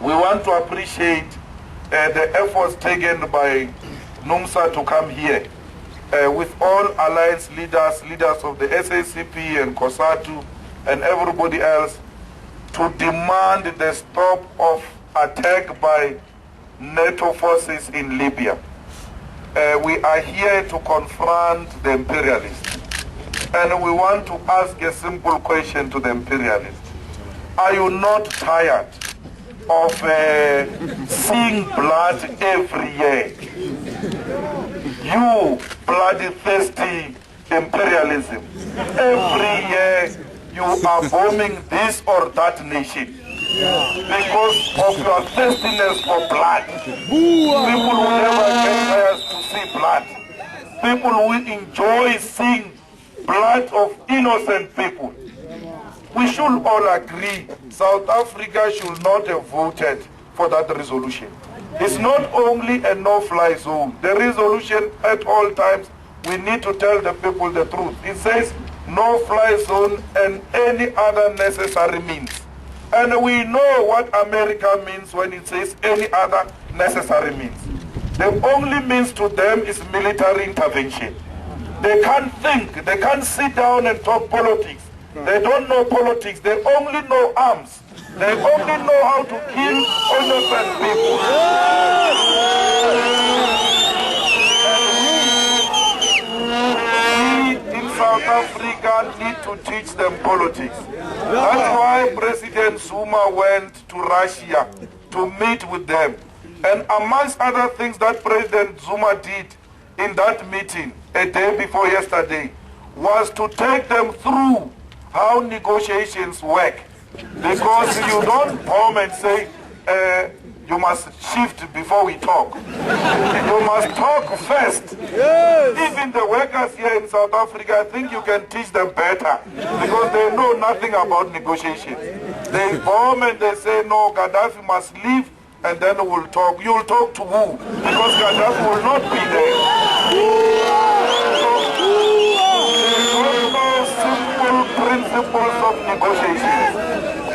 We want to appreciate the efforts taken by NUMSA to come here with all alliance leaders, leaders of the SACP and COSATU and everybody else to demand the stop of attack by NATO forces in Libya. We are here to confront the imperialists. And we want to ask a simple question to the imperialists. Are you not tired of seeing blood every year? You bloodthirsty imperialism. Every year you are bombing this or that nation because of your thirstiness for blood. People will never get tired to see blood. People will enjoy seeing blood of innocent people. We should all agree South Africa should not have voted for that resolution. It's not only a no-fly zone. The resolution at all times, we need to tell the people the truth. It says no-fly zone and any other necessary means. And we know what America means when it says any other necessary means. The only means to them is military intervention. They can't think, they can't sit down and talk politics. They don't know politics, they only know arms. They only know how to kill innocent people. And we in South Africa need to teach them politics. That's why President Zuma went to Russia to meet with them. And amongst other things that President Zuma did in that meeting a day before yesterday was to take them through how negotiations work. Because you don't bomb and say, you must shift before we talk. You must talk first. Yes. Even the workers here in South Africa, I think you can teach them better because they know nothing about negotiations. They bomb and they say, no, Gaddafi must leave and then we'll talk. You'll talk to who? Because Gaddafi will not be there. Simple principles of negotiations.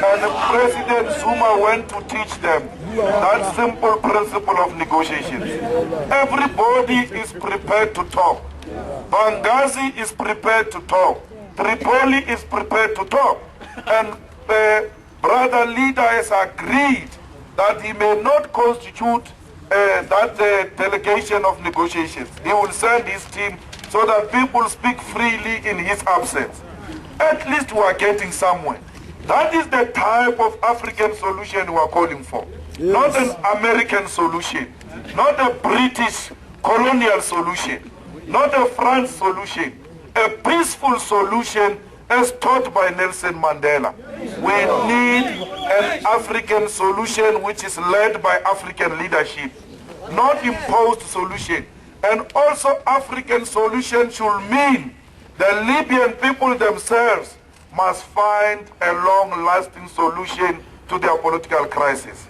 And President Zuma went to teach them that simple principle of negotiations. Everybody is prepared to talk. Benghazi is prepared to talk. Tripoli is prepared to talk. And the brother leader has agreed that he may not constitute that delegation of negotiations. He will send his team so that people speak freely in his absence. At least we are getting somewhere. That is the type of African solution we are calling for. Yes. Not an American solution, not a British colonial solution, not a France solution, a peaceful solution as taught by Nelson Mandela. We need an African solution which is led by African leadership, not imposed solution. And also African solution should mean the Libyan people themselves must find a long-lasting solution to their political crisis.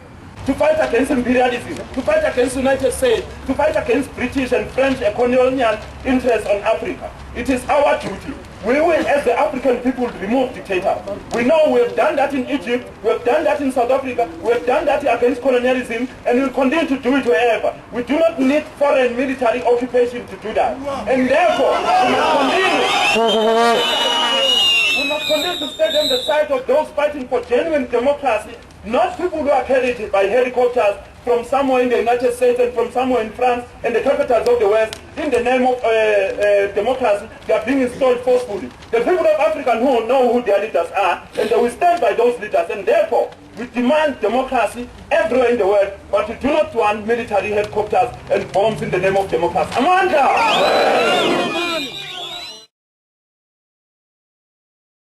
To fight against imperialism, to fight against the United States, to fight against British and French colonial interests on Africa. It is our duty. We will, as the African people, remove dictators. We know we have done that in Egypt, we have done that in South Africa, we have done that against colonialism, and we will continue to do it wherever. We do not need foreign military occupation to do that. And therefore, we must continue to stand on the side of those fighting for genuine democracy, not people who are carried by helicopters from somewhere in the United States and from somewhere in France and the capitals of the West. In the name of democracy, they are being installed forcefully. The people of Africa who know who their leaders are, and they will stand by those leaders, and therefore we demand democracy everywhere in the world, but we do not want military helicopters and bombs in the name of democracy. Amanda!